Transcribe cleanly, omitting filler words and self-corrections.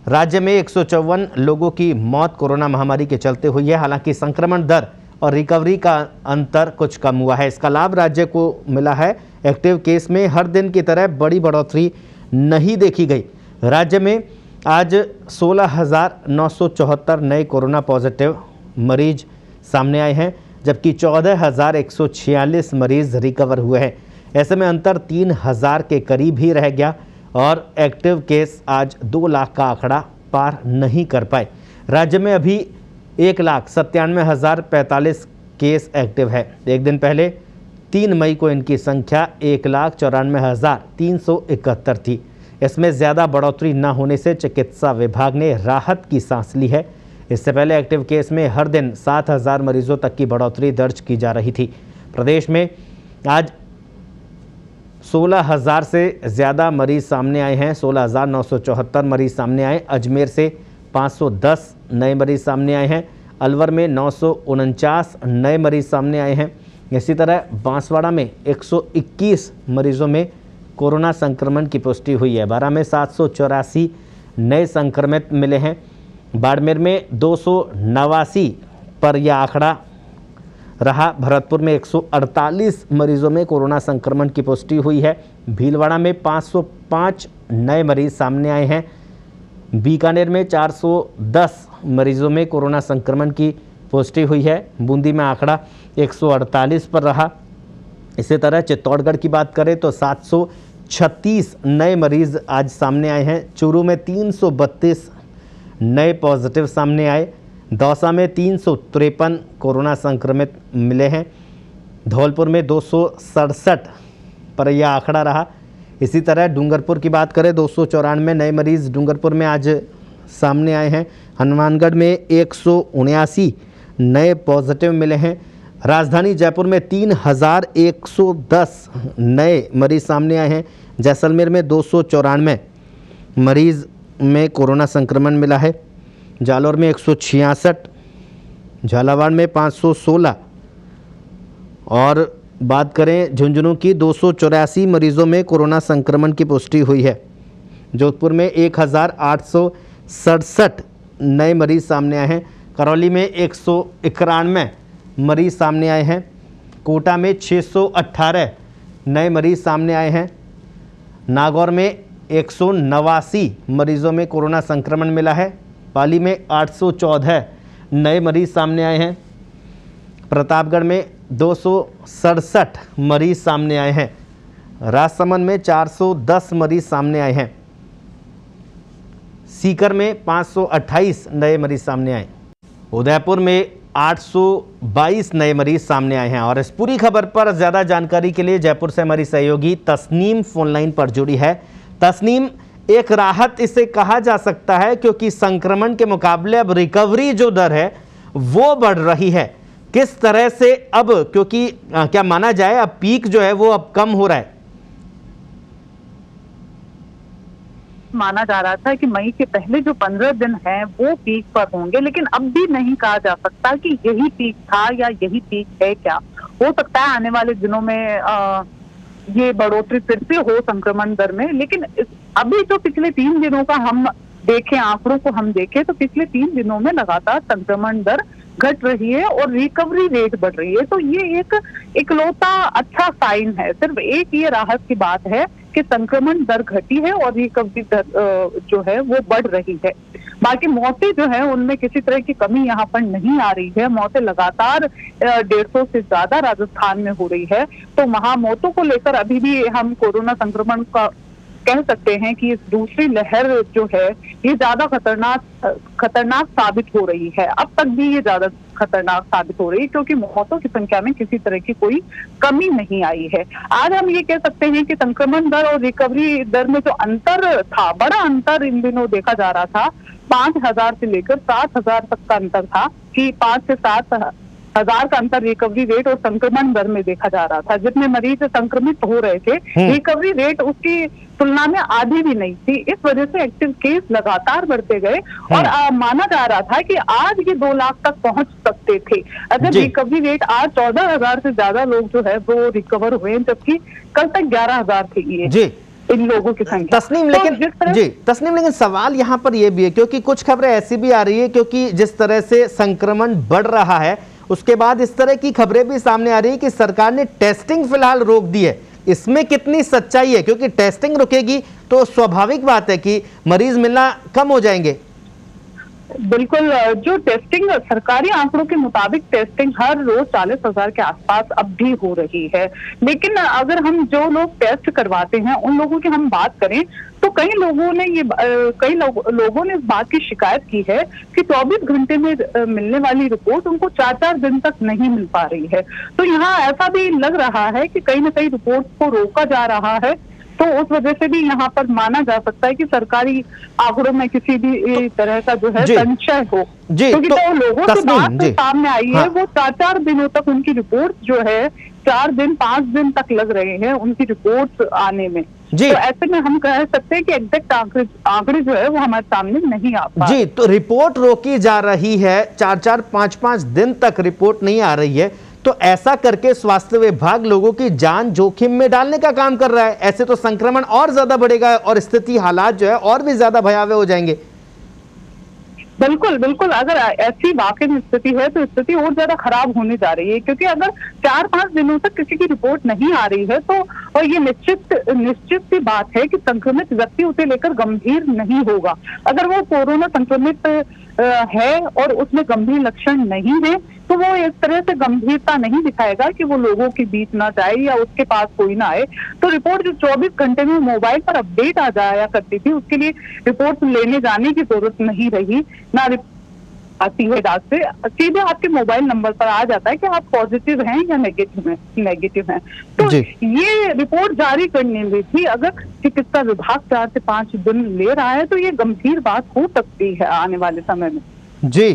राज्य में 154 लोगों की मौत कोरोना महामारी के चलते हुई है। हालांकि संक्रमण दर और रिकवरी का अंतर कुछ कम हुआ है। इसका लाभ राज्य को मिला है। एक्टिव केस में हर दिन की तरह बड़ी बढ़ोतरी नहीं देखी गई। राज्य में आज 16,974 नए कोरोना पॉजिटिव मरीज सामने आए हैं, जबकि 14,146 मरीज रिकवर हुए हैं। ऐसे में अंतर 3,000 के करीब ही रह गया और एक्टिव केस आज 2 लाख का आंकड़ा पार नहीं कर पाए। राज्य में अभी 1,97,045 केस एक्टिव है। एक दिन पहले 3 मई को इनकी संख्या 1,94,371 थी। इसमें ज़्यादा बढ़ोतरी न होने से चिकित्सा विभाग ने राहत की सांस ली है। इससे पहले एक्टिव केस में हर दिन 7,000 मरीजों तक की बढ़ोतरी दर्ज की जा रही थी। प्रदेश में आज 16,000 से ज़्यादा मरीज सामने आए हैं। 16,974 मरीज सामने आए। अजमेर से 510 नए मरीज सामने आए हैं। अलवर में 949 नए मरीज सामने आए हैं। इसी तरह बांसवाड़ा में 121 मरीजों में कोरोना संक्रमण की पुष्टि हुई है। बारां में 784 नए संक्रमित मिले हैं। बाड़मेर में 289 पर यह आंकड़ा रहा। भरतपुर में 148 मरीजों में कोरोना संक्रमण की पुष्टि हुई है। भीलवाड़ा में 505 नए मरीज सामने आए हैं। बीकानेर में 410 मरीजों में कोरोना संक्रमण की पुष्टि हुई है। बूंदी में आंकड़ा 148 पर रहा। इसी तरह चित्तौड़गढ़ की बात करें तो 736 नए मरीज आज सामने आए हैं। चूरू में 332 नए पॉजिटिव सामने आए। दौसा में 353 कोरोना संक्रमित मिले हैं। धौलपुर में 267 पर यह आंकड़ा रहा। इसी तरह डूंगरपुर की बात करें 294 नए मरीज डूंगरपुर में आज सामने आए हैं। हनुमानगढ़ में 179 नए पॉजिटिव मिले हैं। राजधानी जयपुर में 3,110 नए मरीज सामने आए हैं। जैसलमेर में 294 मरीज में कोरोना संक्रमण मिला है। जालौर में 166, झालावाड़ में 516 और बात करें झुंझुनू की 284 मरीजों में कोरोना संक्रमण की पुष्टि हुई है। जोधपुर में 1,867 नए मरीज सामने आए हैं। करौली में 191 मरीज सामने आए हैं। कोटा में 618 नए मरीज सामने आए हैं। नागौर में 189 मरीजों में कोरोना संक्रमण मिला है। पाली में 814 नए मरीज सामने आए हैं। प्रतापगढ़ में 267 मरीज सामने आए हैं। राजसमंद में 410 मरीज सामने आए हैं। सीकर में 528 नए मरीज सामने आए। उदयपुर में 822 नए मरीज सामने आए हैं। और इस पूरी खबर पर ज़्यादा जानकारी के लिए जयपुर से हमारी सहयोगी तस्नीम फोनलाइन पर जुड़ी है। तस्नीम, एक राहत इसे कहा जा सकता है क्योंकि संक्रमण के मुकाबले अब रिकवरी जो दर है वो बढ़ रही है। किस तरह से अब, क्योंकि क्या माना जाए अब पीक जो है वो अब कम हो रहा है? माना जा रहा था कि मई के पहले जो 15 दिन हैं वो पीक पर होंगे, लेकिन अब भी नहीं कहा जा सकता कि यही पीक था या यही पीक है। क्या हो सकता है आने वाले दिनों में ये बढ़ोतरी फिर से हो संक्रमण दर में। लेकिन अभी जो पिछले 3 दिनों का हम देखें, आंकड़ों को हम देखें तो पिछले 3 दिनों में लगातार संक्रमण दर घट रही है और रिकवरी रेट बढ़ रही है। तो ये एक इकलौता अच्छा साइन है। सिर्फ एक ये राहत की बात है कि संक्रमण दर घटी है और रिकवरी दर जो है वो बढ़ रही है। बाकी मौतें जो है उनमें किसी तरह की कमी यहाँ पर नहीं आ रही है। मौतें लगातार 150 से ज्यादा राजस्थान में हो रही है। तो वहां मौतों को लेकर अभी भी हम कोरोना संक्रमण का कह सकते हैं कि इस दूसरी लहर जो है ये ज्यादा खतरनाक साबित हो रही है। अब तक भी ये ज्यादा खतरनाक साबित हो रही है क्योंकि मौतों की संख्या में किसी तरह की कोई कमी नहीं आई है। आज हम ये कह सकते हैं कि संक्रमण दर और रिकवरी दर में जो अंतर था, बड़ा अंतर इन दिनों देखा जा रहा था। 5,000 से लेकर 7,000 तक का अंतर था कि 5 से 7,000 का अंतर रिकवरी रेट और संक्रमण दर में देखा जा रहा था। जितने मरीज संक्रमित हो रहे थे रिकवरी रेट उसकी तुलना में आधी भी नहीं थी। इस वजह से एक्टिव केस लगातार बढ़ते गए और माना जा रहा था कि आज ये 2 लाख तक पहुंच सकते थे अगर रिकवरी रेट। आज 14,000 से ज्यादा लोग जो है वो रिकवर हुए, जबकि कल तक 11,000 थे ये। इन लोगों की संख्या। तस्नीम, तो लेकिन जिस तरह जी तस्नीम, लेकिन सवाल यहाँ पर यह भी है, क्योंकि कुछ खबरें ऐसी भी आ रही है, क्योंकि जिस तरह से संक्रमण बढ़ रहा है उसके बाद इस तरह की खबरें भी सामने आ रही है कि सरकार ने टेस्टिंग फिलहाल रोक दी है। इसमें कितनी सच्चाई है? क्योंकि टेस्टिंग रुकेगी तो स्वाभाविक बात है कि मरीज मिलना कम हो जाएंगे। बिल्कुल, जो टेस्टिंग सरकारी आंकड़ों के मुताबिक टेस्टिंग हर रोज 40,000 के आसपास अब भी हो रही है। लेकिन अगर हम जो लोग टेस्ट करवाते हैं उन लोगों की हम बात करें तो कई लोगों ने इस बात की शिकायत की है कि 24 घंटे में मिलने वाली रिपोर्ट उनको 4-4 दिन तक नहीं मिल पा रही है। तो यहाँ ऐसा भी लग रहा है कि कहीं ना कहीं रिपोर्ट को रोका जा रहा है। तो उस वजह से भी यहाँ पर माना जा सकता है कि सरकारी आंकड़ों में किसी भी तरह का जो है संशय हो, क्योंकि तो लोगों से बात सामने आई है। वो 4-4 दिनों तक उनकी रिपोर्ट जो है 4 दिन 5 दिन तक लग रहे हैं उनकी रिपोर्ट आने में। तो ऐसे में हम कह सकते हैं कि एग्जैक्ट आंकड़े जो है वो हमारे सामने नहीं आ पा। जी, तो रिपोर्ट रोकी जा रही है, 4-4 5-5 दिन तक रिपोर्ट नहीं आ रही है, तो ऐसा करके स्वास्थ्य विभाग लोगों की जान जोखिम में डालने का काम कर रहा है। ऐसे तो संक्रमण और ज्यादा बढ़ेगा और स्थिति हालात जो है और भी ज्यादा भयावह हो जाएंगे। बिल्कुल बिल्कुल, अगर ऐसी वाकई में स्थिति है तो स्थिति और ज्यादा खराब होने जा रही है, क्योंकि अगर 4-5 दिनों तक किसी की रिपोर्ट नहीं आ रही है तो और ये निश्चित सी बात है कि संक्रमित व्यक्ति उसे लेकर गंभीर नहीं होगा। अगर वो कोरोना संक्रमित है और उसमें गंभीर लक्षण नहीं है तो वो इस तरह से गंभीरता नहीं दिखाएगा कि वो लोगों के बीच ना जाए या उसके पास कोई ना आए। तो रिपोर्ट जो 24 घंटे में मोबाइल पर अपडेट आ जाया करती थी, उसके लिए रिपोर्ट लेने जाने की जरूरत नहीं रही ना। आती है डाक से सीधे आपके मोबाइल नंबर पर आ जाता है कि आप पॉजिटिव हैं या नेगेटिव हैं। तो ये रिपोर्ट जारी करने में भी अगर चिकित्सा विभाग 4 से 5 दिन ले रहा है तो ये गंभीर बात हो सकती है आने वाले समय में। जी।